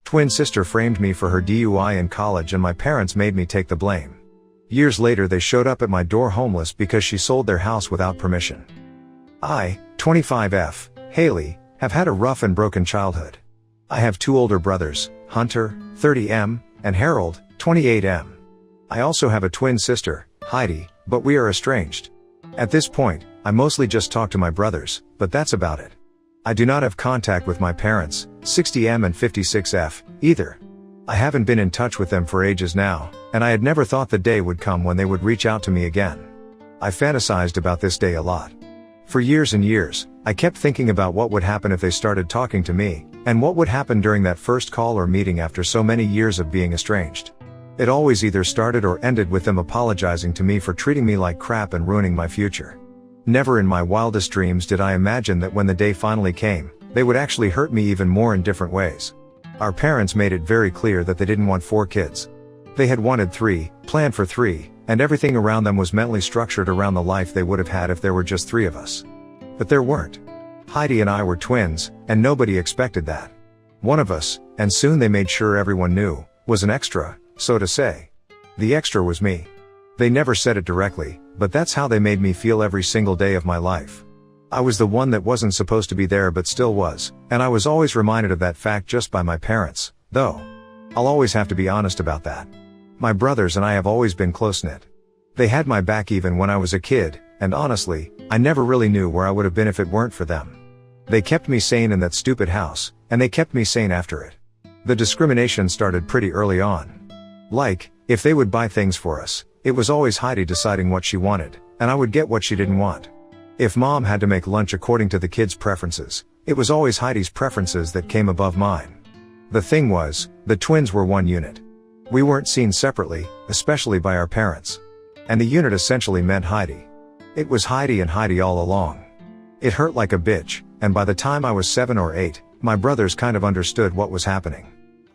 twin sister framed me for her DUI in college and my parents made me take the blame. Years later they showed up at my door homeless because she sold their house without permission. I, 25F, Haley, have had a rough and broken childhood. I have two older brothers, Hunter, 30M, and Harold, 28M. I also have a twin sister, Heidi, but we are estranged. At this point, I mostly just talk to my brothers, but that's about it. I do not have contact with my parents, 60M and 56F, either. I haven't been in touch with them for ages now, and I had never thought the day would come when they would reach out to me again. I fantasized about this day a lot. For years and years, I kept thinking about what would happen if they started talking to me, and what would happen during that first call or meeting after so many years of being estranged. It always either started or ended with them apologizing to me for treating me like crap and ruining my future. Never in my wildest dreams did I imagine that when the day finally came, they would actually hurt me even more in different ways. Our parents made it very clear that they didn't want 4 kids. They had wanted 3, planned for 3, and everything around them was mentally structured around the life they would have had if there were just 3 of us. But there weren't. Heidi and I were twins, and nobody expected that. One of us, and soon they made sure everyone knew, was an extra, so to say. The extra was me. They never said it directly, but that's how they made me feel every single day of my life. I was the one that wasn't supposed to be there but still was, and I was always reminded of that fact just by my parents, though. I'll always have to be honest about that. My brothers and I have always been close-knit. They had my back even when I was a kid, and honestly, I never really knew where I would have been if it weren't for them. They kept me sane in that stupid house, and they kept me sane after it. The discrimination started pretty early on. Like, if they would buy things for us, it was always Heidi deciding what she wanted, and I would get what she didn't want. If mom had to make lunch according to the kids' preferences, it was always Heidi's preferences that came above mine. The thing was, the twins were one unit. We weren't seen separately, especially by our parents. And the unit essentially meant Heidi. It was Heidi and Heidi all along. It hurt like a bitch, and by the time I was 7 or 8, my brothers kind of understood what was happening.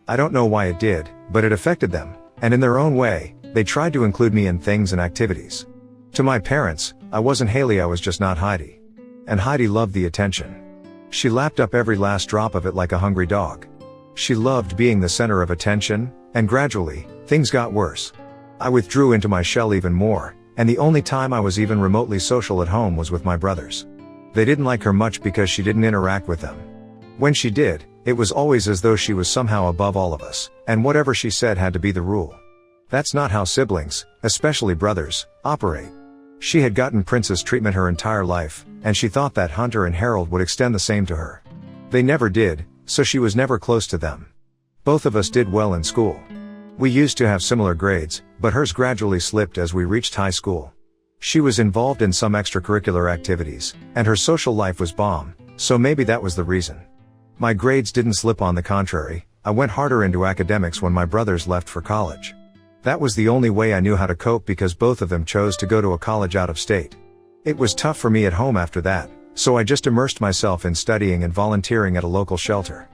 I don't know why it did, but it affected them, and in their own way, they tried to include me in things and activities. To my parents, I wasn't Haley, I was just not Heidi. And Heidi loved the attention. She lapped up every last drop of it like a hungry dog. She loved being the center of attention, and gradually, things got worse. I withdrew into my shell even more, and the only time I was even remotely social at home was with my brothers. They didn't like her much because she didn't interact with them. When she did, it was always as though she was somehow above all of us, and whatever she said had to be the rule. That's not how siblings, especially brothers, operate. She had gotten princess treatment her entire life, and she thought that Hunter and Harold would extend the same to her. They never did, so she was never close to them. Both of us did well in school. We used to have similar grades, but hers gradually slipped as we reached high school. She was involved in some extracurricular activities, and her social life was bomb, so maybe that was the reason. My grades didn't slip, on the contrary. I went harder into academics when my brothers left for college. That was the only way I knew how to cope because both of them chose to go to a college out of state. It was tough for me at home after that, so I just immersed myself in studying and volunteering at a local shelter.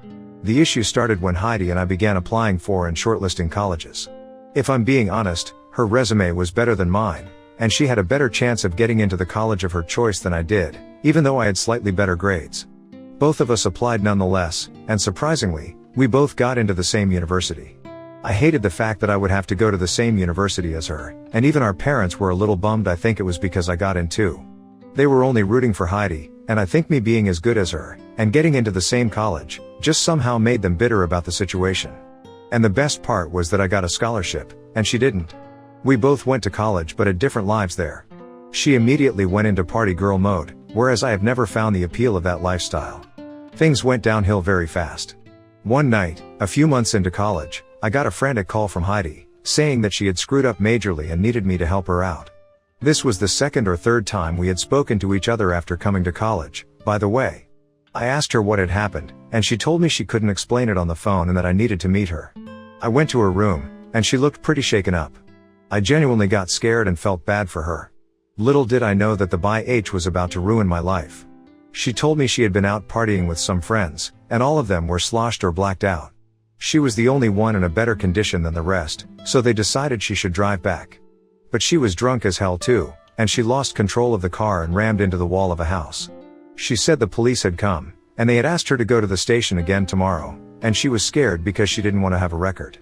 The issue started when Heidi and I began applying for and shortlisting colleges. If I'm being honest, her resume was better than mine, and she had a better chance of getting into the college of her choice than I did, even though I had slightly better grades. Both of us applied nonetheless, and surprisingly, we both got into the same university. I hated the fact that I would have to go to the same university as her, and even our parents were a little bummed. I think it was because I got in too. They were only rooting for Heidi, and I think me being as good as her, and getting into the same college, just somehow made them bitter about the situation. And the best part was that I got a scholarship, and she didn't. We both went to college but had different lives there. She immediately went into party girl mode, whereas I have never found the appeal of that lifestyle. Things went downhill very fast. One night, a few months into college, I got a frantic call from Heidi, saying that she had screwed up majorly and needed me to help her out. This was the second or third time we had spoken to each other after coming to college, by the way. I asked her what had happened, and she told me she couldn't explain it on the phone and that I needed to meet her. I went to her room, and she looked pretty shaken up. I genuinely got scared and felt bad for her. Little did I know that the BH was about to ruin my life. She told me she had been out partying with some friends, and all of them were sloshed or blacked out. She was the only one in a better condition than the rest, so they decided she should drive back. But she was drunk as hell too, and she lost control of the car and rammed into the wall of a house. She said the police had come, and they had asked her to go to the station again tomorrow, and she was scared because she didn't want to have a record.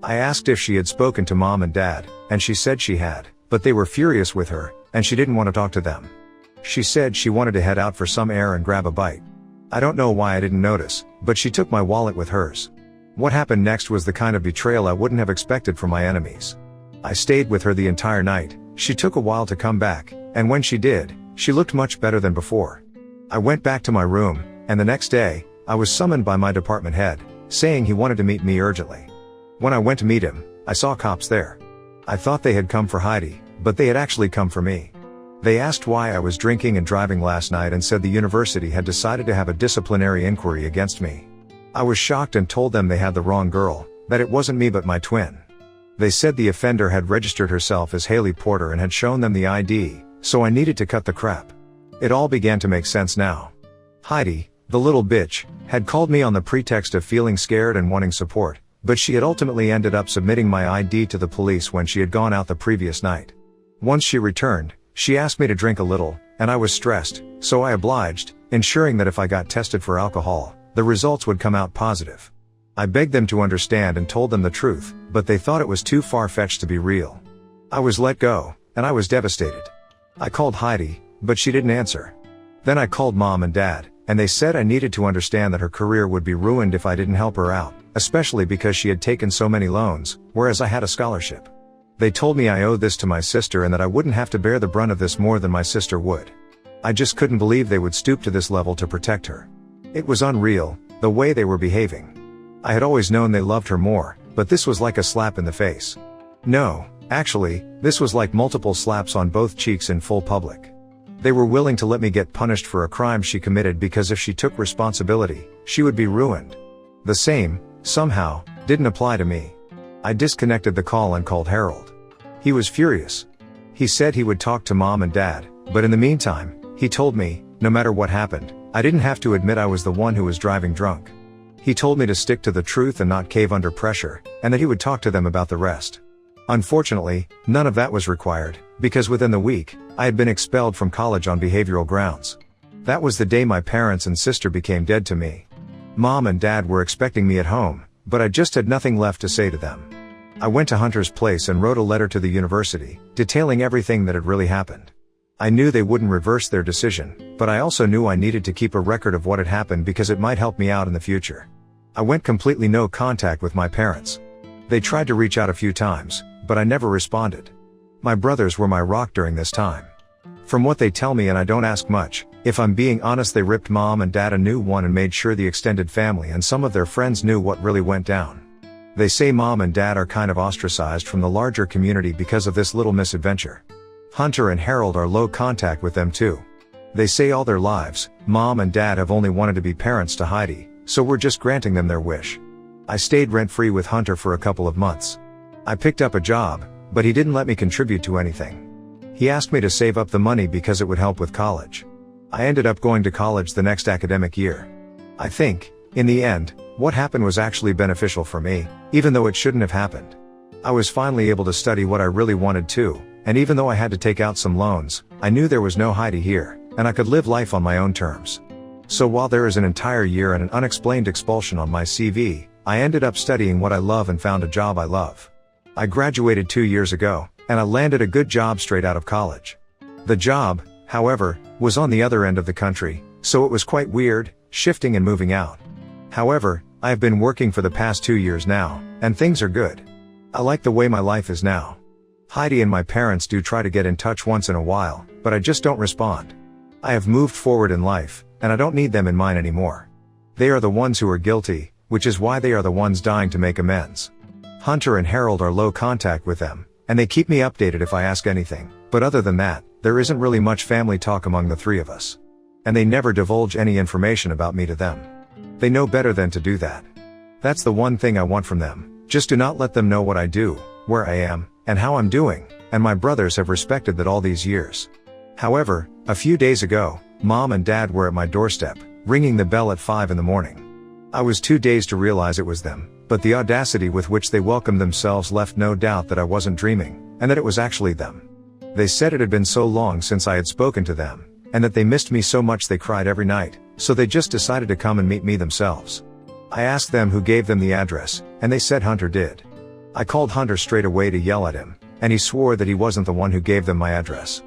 I asked if she had spoken to mom and dad, and she said she had, but they were furious with her, and she didn't want to talk to them. She said she wanted to head out for some air and grab a bite. I don't know why I didn't notice, but she took my wallet with hers. What happened next was the kind of betrayal I wouldn't have expected from my enemies. I stayed with her the entire night. She took a while to come back, and when she did, she looked much better than before. I went back to my room, and the next day, I was summoned by my department head, saying he wanted to meet me urgently. When I went to meet him, I saw cops there. I thought they had come for Heidi, but they had actually come for me. They asked why I was drinking and driving last night and said the university had decided to have a disciplinary inquiry against me. I was shocked and told them they had the wrong girl, that it wasn't me but my twin. They said the offender had registered herself as Haley Porter and had shown them the ID, so I needed to cut the crap. It all began to make sense now. Heidi, the little bitch, had called me on the pretext of feeling scared and wanting support, but she had ultimately ended up submitting my ID to the police when she had gone out the previous night. Once she returned, she asked me to drink a little, and I was stressed, so I obliged, ensuring that if I got tested for alcohol, the results would come out positive. I begged them to understand and told them the truth, but they thought it was too far-fetched to be real. I was let go, and I was devastated. I called Heidi, but she didn't answer. Then I called mom and dad, and they said I needed to understand that her career would be ruined if I didn't help her out, especially because she had taken so many loans, whereas I had a scholarship. They told me I owed this to my sister and that I wouldn't have to bear the brunt of this more than my sister would. I just couldn't believe they would stoop to this level to protect her. It was unreal, the way they were behaving. I had always known they loved her more, but this was like a slap in the face. No, actually, this was like multiple slaps on both cheeks in full public. They were willing to let me get punished for a crime she committed because if she took responsibility, she would be ruined. The same, somehow, didn't apply to me. I disconnected the call and called Harold. He was furious. He said he would talk to mom and dad, but in the meantime, he told me, no matter what happened, I didn't have to admit I was the one who was driving drunk. He told me to stick to the truth and not cave under pressure, and that he would talk to them about the rest. Unfortunately, none of that was required, because within the week, I had been expelled from college on behavioral grounds. That was the day my parents and sister became dead to me. Mom and dad were expecting me at home, but I just had nothing left to say to them. I went to Hunter's place and wrote a letter to the university, detailing everything that had really happened. I knew they wouldn't reverse their decision, but I also knew I needed to keep a record of what had happened because it might help me out in the future. I went completely no contact with my parents. They tried to reach out a few times, but I never responded. My brothers were my rock during this time. From what they tell me, and I don't ask much, if I'm being honest, they ripped mom and dad a new one and made sure the extended family and some of their friends knew what really went down. They say mom and dad are kind of ostracized from the larger community because of this little misadventure. Hunter and Harold are low contact with them too. They say all their lives, mom and dad have only wanted to be parents to Heidi, so we're just granting them their wish. I stayed rent-free with Hunter for a couple of months. I picked up a job, but he didn't let me contribute to anything. He asked me to save up the money because it would help with college. I ended up going to college the next academic year. I think, in the end, what happened was actually beneficial for me, even though it shouldn't have happened. I was finally able to study what I really wanted to, and even though I had to take out some loans, I knew there was no Heidi here, and I could live life on my own terms. So while there is an entire year and an unexplained expulsion on my CV, I ended up studying what I love and found a job I love. I graduated 2 years ago, and I landed a good job straight out of college. The job, however, was on the other end of the country, so it was quite weird, shifting and moving out. However, I have been working for the past 2 years now, and things are good. I like the way my life is now. Heidi and my parents do try to get in touch once in a while, but I just don't respond. I have moved forward in life, and I don't need them in mine anymore. They are the ones who are guilty, which is why they are the ones dying to make amends. Hunter and Harold are low contact with them, and they keep me updated if I ask anything, but other than that, there isn't really much family talk among the three of us. And they never divulge any information about me to them. They know better than to do that. That's the one thing I want from them, just do not let them know what I do, where I am, and how I'm doing, and my brothers have respected that all these years. However, a few days ago, mom and dad were at my doorstep, ringing the bell at 5 in the morning. I was too dazed to realize it was them, but the audacity with which they welcomed themselves left no doubt that I wasn't dreaming, and that it was actually them. They said it had been so long since I had spoken to them, and that they missed me so much they cried every night, so they just decided to come and meet me themselves. I asked them who gave them the address, and they said Hunter did. I called Hunter straight away to yell at him, and he swore that he wasn't the one who gave them my address.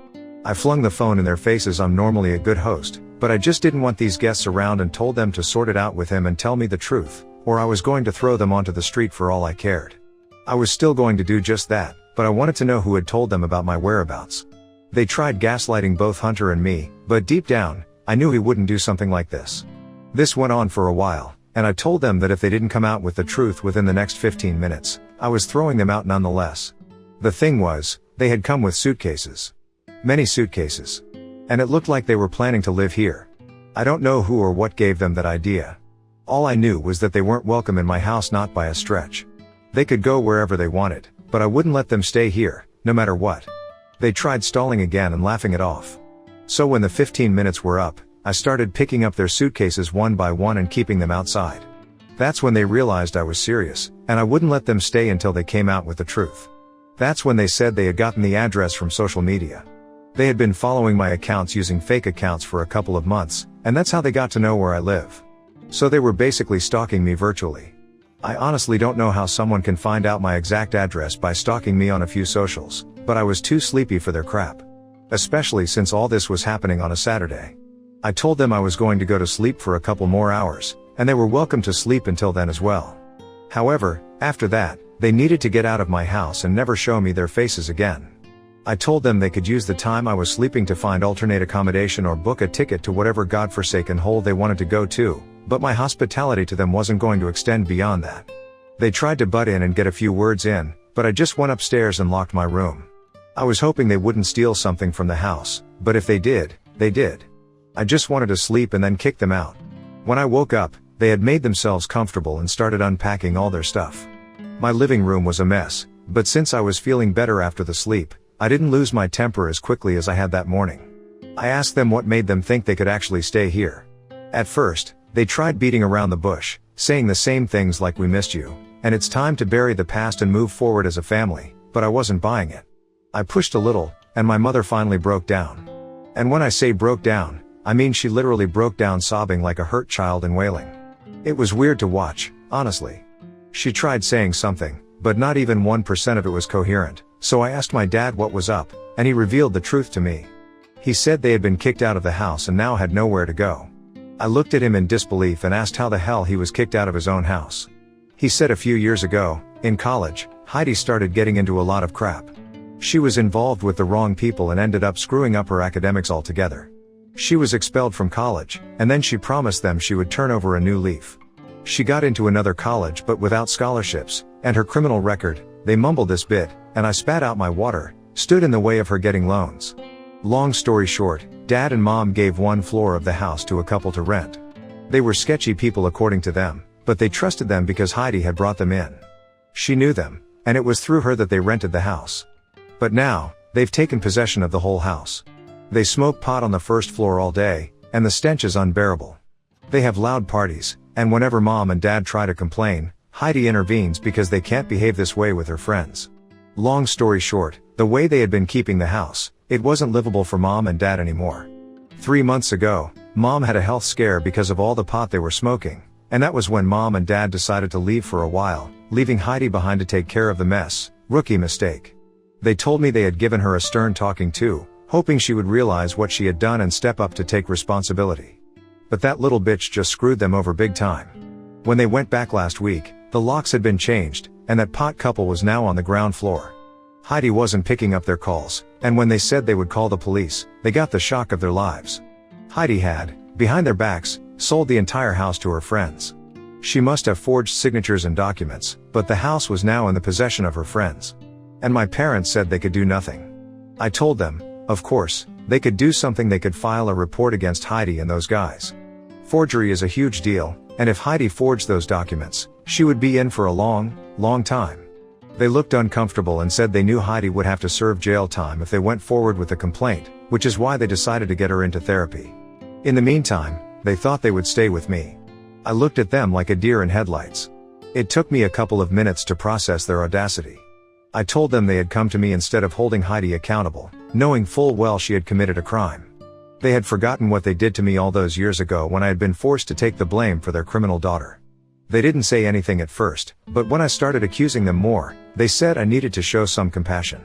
I flung the phone in their faces. I'm normally a good host, but I just didn't want these guests around and told them to sort it out with him and tell me the truth, or I was going to throw them onto the street for all I cared. I was still going to do just that, but I wanted to know who had told them about my whereabouts. They tried gaslighting both Hunter and me, but deep down, I knew he wouldn't do something like this. This went on for a while, and I told them that if they didn't come out with the truth within the next 15 minutes, I was throwing them out nonetheless. The thing was, they had come with suitcases. Many suitcases. And it looked like they were planning to live here. I don't know who or what gave them that idea. All I knew was that they weren't welcome in my house, not by a stretch. They could go wherever they wanted, but I wouldn't let them stay here, no matter what. They tried stalling again and laughing it off. So when the 15 minutes were up, I started picking up their suitcases one by one and keeping them outside. That's when they realized I was serious, and I wouldn't let them stay until they came out with the truth. That's when they said they had gotten the address from social media. They had been following my accounts using fake accounts for a couple of months, and that's how they got to know where I live. So they were basically stalking me virtually. I honestly don't know how someone can find out my exact address by stalking me on a few socials, but I was too sleepy for their crap. Especially since all this was happening on a Saturday. I told them I was going to go to sleep for a couple more hours, and they were welcome to sleep until then as well. However, after that, they needed to get out of my house and never show me their faces again. I told them they could use the time I was sleeping to find alternate accommodation or book a ticket to whatever godforsaken hole they wanted to go to, but my hospitality to them wasn't going to extend beyond that. They tried to butt in and get a few words in, but I just went upstairs and locked my room. I was hoping they wouldn't steal something from the house, but if they did, they did. I just wanted to sleep and then kick them out. When I woke up, they had made themselves comfortable and started unpacking all their stuff. My living room was a mess, but since I was feeling better after the sleep, I didn't lose my temper as quickly as I had that morning. I asked them what made them think they could actually stay here. At first, they tried beating around the bush, saying the same things like "we missed you," and "it's time to bury the past and move forward as a family," but I wasn't buying it. I pushed a little, and my mother finally broke down. And when I say broke down, I mean she literally broke down sobbing like a hurt child and wailing. It was weird to watch, honestly. She tried saying something, but not even 1% of it was coherent, so I asked my dad what was up, and he revealed the truth to me. He said they had been kicked out of the house and now had nowhere to go. I looked at him in disbelief and asked how the hell he was kicked out of his own house. He said a few years ago, in college, Heidi started getting into a lot of crap. She was involved with the wrong people and ended up screwing up her academics altogether. She was expelled from college, and then she promised them she would turn over a new leaf. She got into another college but without scholarships, and her criminal record, they mumbled this bit, and I spat out my water, stood in the way of her getting loans. Long story short, Dad and Mom gave one floor of the house to a couple to rent. They were sketchy people according to them, but they trusted them because Heidi had brought them in. She knew them, and it was through her that they rented the house. But now, they've taken possession of the whole house. They smoke pot on the first floor all day, and the stench is unbearable. They have loud parties, and whenever Mom and Dad try to complain, Heidi intervenes because they can't behave this way with her friends. Long story short, the way they had been keeping the house, it wasn't livable for Mom and Dad anymore. 3 months ago, Mom had a health scare because of all the pot they were smoking, and that was when Mom and Dad decided to leave for a while, leaving Heidi behind to take care of the mess. Rookie mistake. They told me they had given her a stern talking to, hoping she would realize what she had done and step up to take responsibility. But that little bitch just screwed them over big time. When they went back last week, the locks had been changed, and that pot couple was now on the ground floor. Heidi wasn't picking up their calls, and when they said they would call the police, they got the shock of their lives. Heidi had, behind their backs, sold the entire house to her friends. She must have forged signatures and documents, but the house was now in the possession of her friends. And my parents said they could do nothing. I told them, of course, they could do something. They could file a report against Heidi and those guys. Forgery is a huge deal, and if Heidi forged those documents, she would be in for a long, long time. They looked uncomfortable and said they knew Heidi would have to serve jail time if they went forward with the complaint, which is why they decided to get her into therapy. In the meantime, they thought they would stay with me. I looked at them like a deer in headlights. It took me a couple of minutes to process their audacity. I told them they had come to me instead of holding Heidi accountable, knowing full well she had committed a crime. They had forgotten what they did to me all those years ago when I had been forced to take the blame for their criminal daughter. They didn't say anything at first, but when I started accusing them more, they said I needed to show some compassion.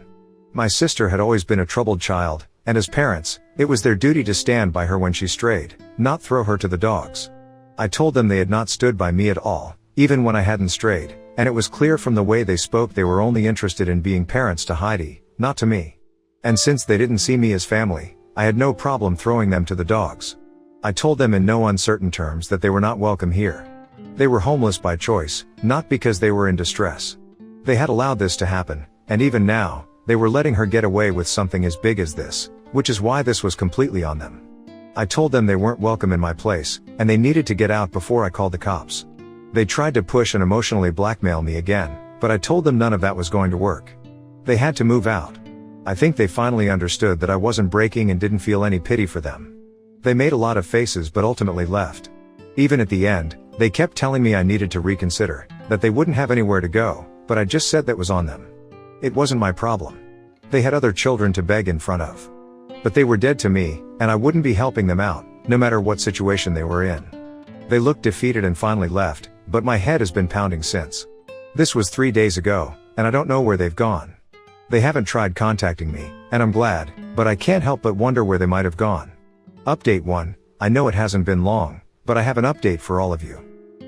My sister had always been a troubled child, and as parents, it was their duty to stand by her when she strayed, not throw her to the dogs. I told them they had not stood by me at all, even when I hadn't strayed, and it was clear from the way they spoke they were only interested in being parents to Heidi, not to me. And since they didn't see me as family, I had no problem throwing them to the dogs. I told them in no uncertain terms that they were not welcome here. They were homeless by choice, not because they were in distress. They had allowed this to happen, and even now, they were letting her get away with something as big as this, which is why this was completely on them. I told them they weren't welcome in my place, and they needed to get out before I called the cops. They tried to push and emotionally blackmail me again, but I told them none of that was going to work. They had to move out. I think they finally understood that I wasn't breaking and didn't feel any pity for them. They made a lot of faces but ultimately left. Even at the end, they kept telling me I needed to reconsider, that they wouldn't have anywhere to go, but I just said that was on them. It wasn't my problem. They had other children to beg in front of. But they were dead to me, and I wouldn't be helping them out, no matter what situation they were in. They looked defeated and finally left, but my head has been pounding since. This was 3 days ago, and I don't know where they've gone. They haven't tried contacting me, and I'm glad, but I can't help but wonder where they might have gone. Update 1, I know it hasn't been long, but I have an update for all of you.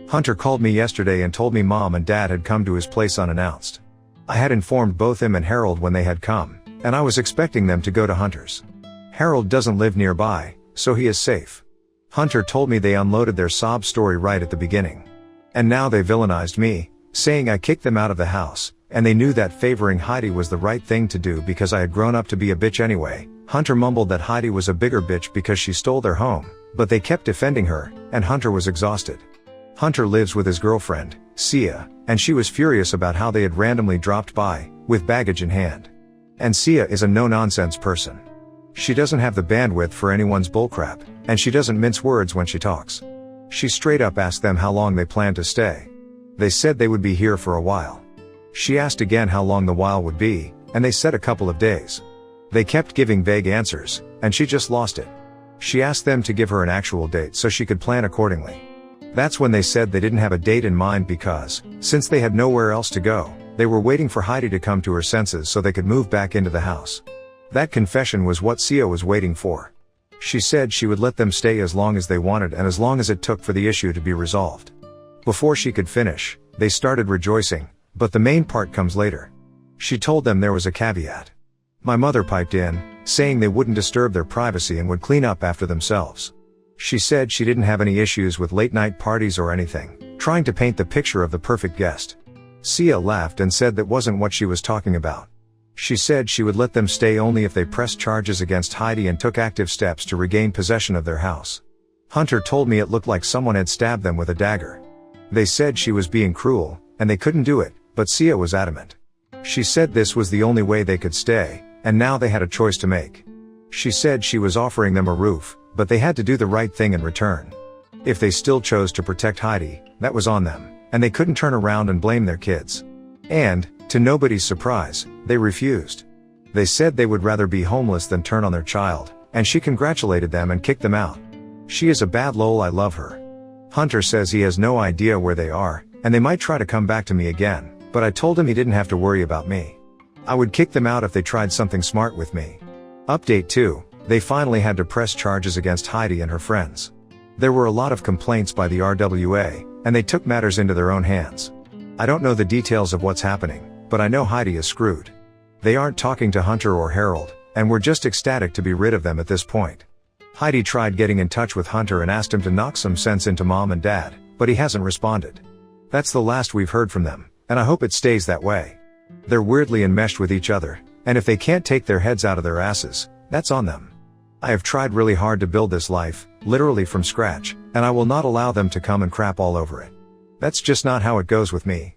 Hunter called me yesterday and told me Mom and Dad had come to his place unannounced. I had informed both him and Harold when they had come, and I was expecting them to go to Hunter's. Harold doesn't live nearby, so he is safe. Hunter told me they unloaded their sob story right at the beginning. And now they villainized me, saying I kicked them out of the house, and they knew that favoring Heidi was the right thing to do because I had grown up to be a bitch anyway. Hunter mumbled that Heidi was a bigger bitch because she stole their home, but they kept defending her, and Hunter was exhausted. Hunter lives with his girlfriend, Sia, and she was furious about how they had randomly dropped by, with baggage in hand. And Sia is a no-nonsense person. She doesn't have the bandwidth for anyone's bullcrap, and she doesn't mince words when she talks. She straight up asked them how long they planned to stay. They said they would be here for a while. She asked again how long the while would be, and they said a couple of days. They kept giving vague answers, and she just lost it. She asked them to give her an actual date so she could plan accordingly. That's when they said they didn't have a date in mind because, since they had nowhere else to go, they were waiting for Heidi to come to her senses so they could move back into the house. That confession was what Sia was waiting for. She said she would let them stay as long as they wanted and as long as it took for the issue to be resolved. Before she could finish, they started rejoicing, but the main part comes later. She told them there was a caveat. My mother piped in, saying they wouldn't disturb their privacy and would clean up after themselves. She said she didn't have any issues with late-night parties or anything, trying to paint the picture of the perfect guest. Sia laughed and said that wasn't what she was talking about. She said she would let them stay only if they pressed charges against Heidi and took active steps to regain possession of their house. Hunter told me it looked like someone had stabbed them with a dagger. They said she was being cruel, and they couldn't do it, but Sia was adamant. She said this was the only way they could stay, and now they had a choice to make. She said she was offering them a roof, but they had to do the right thing in return. If they still chose to protect Heidi, that was on them, and they couldn't turn around and blame their kids. And, to nobody's surprise, they refused. They said they would rather be homeless than turn on their child, and she congratulated them and kicked them out. She is a bad lol, I love her. Hunter says he has no idea where they are, and they might try to come back to me again, but I told him he didn't have to worry about me. I would kick them out if they tried something smart with me. Update 2, they finally had to press charges against Heidi and her friends. There were a lot of complaints by the RWA, and they took matters into their own hands. I don't know the details of what's happening, but I know Heidi is screwed. They aren't talking to Hunter or Harold, and we're just ecstatic to be rid of them at this point. Heidi tried getting in touch with Hunter and asked him to knock some sense into Mom and Dad, but he hasn't responded. That's the last we've heard from them, and I hope it stays that way. They're weirdly enmeshed with each other, and if they can't take their heads out of their asses, that's on them. I have tried really hard to build this life, literally from scratch, and I will not allow them to come and crap all over it. That's just not how it goes with me.